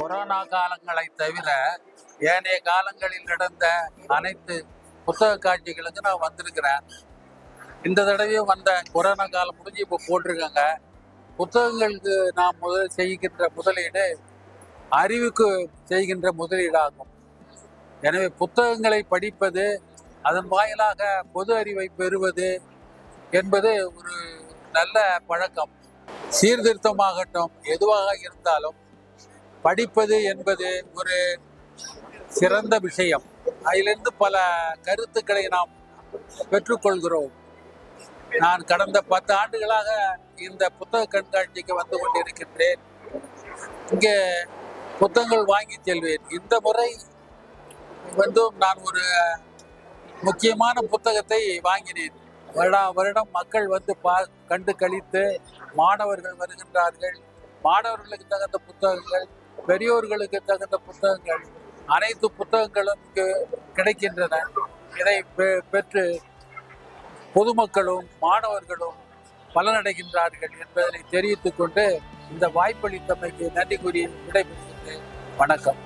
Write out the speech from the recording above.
Corona காலங்களை தவிர ஏனைய காலங்களில் நடந்த அனைத்து புத்தக காட்சிகளுக்கு நான் வந்திருக்கிறேன். இந்த தடவையும் வந்த கொரோனா காலம் முடிஞ்சு இப்போ போட்டிருக்காங்க. புத்தகங்களுக்கு நாம் செய்கின்ற முதலீடு அறிவுக்கு செய்கின்ற முதலீடாகும். எனவே புத்தகங்களை படிப்பது, அதன் வாயிலாக பொது அறிவை பெறுவது என்பது ஒரு நல்ல பழக்கம். சீர்திருத்தமாகட்டும், எதுவாக இருந்தாலும் படிப்பது என்பது ஒரு சிறந்த விஷயம். அதிலிருந்து பல கருத்துக்களை நாம் பெற்றுக்கொள்கிறோம். நான் கடந்த 10 ஆண்டுகளாக இந்த புத்தக கண்காட்சிக்கு வந்து கொண்டிருக்கின்றேன். இங்கே புத்தகங்கள் வாங்கி செல்வேன். இந்த முறை நான் ஒரு முக்கியமான புத்தகத்தை வாங்கினேன். வருடம் மக்கள் வந்து கண்டு கழித்து மாணவர்கள் வருகின்றார்கள். மாணவர்களுக்கு தகுந்த புத்தகங்கள், பெரியோர்களுக்கு தகுந்த புத்தகங்கள், அனைத்து புத்தகங்களும் இங்கு கிடைக்கின்றன. இதை பெற்று பொதுமக்களும் மாணவர்களும் பலனடைகின்றார்கள் என்பதனை தெரிவித்துக் கொண்டு இந்த வாய்ப்பளித்தமைக்கு நன்றி கூறி விடைபெறுகின்றேன். வணக்கம்.